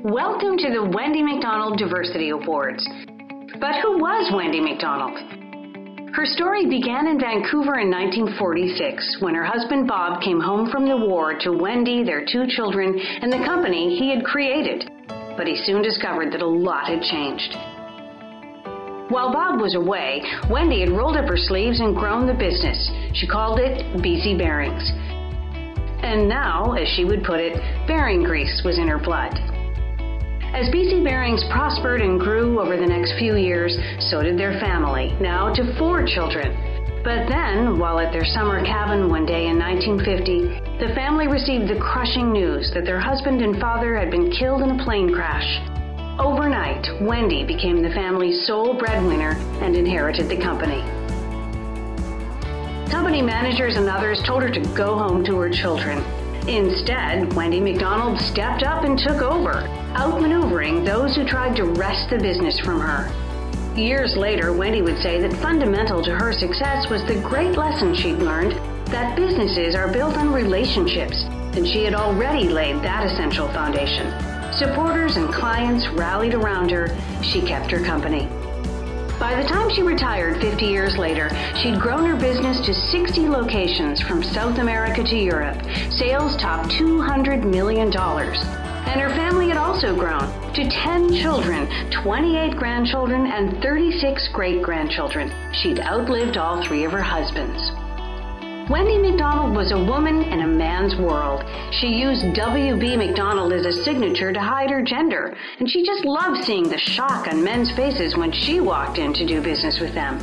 Welcome to the Wendy McDonald Diversity Awards. But who was Wendy McDonald? Her story began in Vancouver in 1946 when her husband Bob came home from the war to Wendy, their two children, and the company he had created. But he soon discovered that a lot had changed. While Bob was away, Wendy had rolled up her sleeves and grown the business. She called it BC Bearings. And now, as she would put it, bearing grease was in her blood. As BC Bearings prospered and grew over the next few years, so did their family, now to 4 children. But then, while at their summer cabin one day in 1950, the family received the crushing news that their husband and father had been killed in a plane crash. Overnight, Wendy became the family's sole breadwinner and inherited the company. Company managers and others told her to go home to her children. Instead, Wendy McDonald stepped up and took over, outmaneuvering those who tried to wrest the business from her. Years later, Wendy would say that fundamental to her success was the great lesson she'd learned that businesses are built on relationships, and she had already laid that essential foundation. Supporters and clients rallied around her. She kept her company. By the time she retired 50 years later, she'd grown her business to 60 locations from South America to Europe. Sales topped $200 million. And her family had also grown to 10 children, 28 grandchildren, and 36 great-grandchildren. She'd outlived all 3 of her husbands. Wendy McDonald was a woman in a man's world. She used WB McDonald as a signature to hide her gender, and she just loved seeing the shock on men's faces when she walked in to do business with them.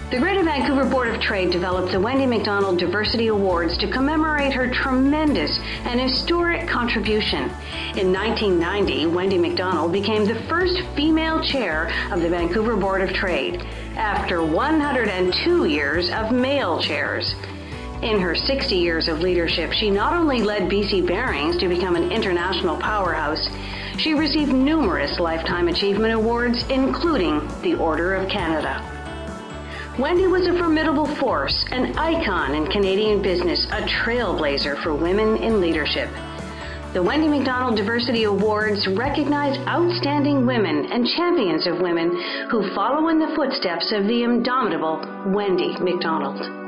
The Greater Vancouver Board of Trade developed the Wendy McDonald Diversity Awards to commemorate her tremendous and historic contribution. In 1990, Wendy McDonald became the first female chair of the Vancouver Board of Trade, after 102 years of male chairs. In her 60 years of leadership, she not only led BC Bearings to become an international powerhouse, she received numerous Lifetime Achievement Awards, including the Order of Canada. Wendy was a formidable force, an icon in Canadian business, a trailblazer for women in leadership. The Wendy McDonald Diversity Awards recognize outstanding women and champions of women who follow in the footsteps of the indomitable Wendy McDonald.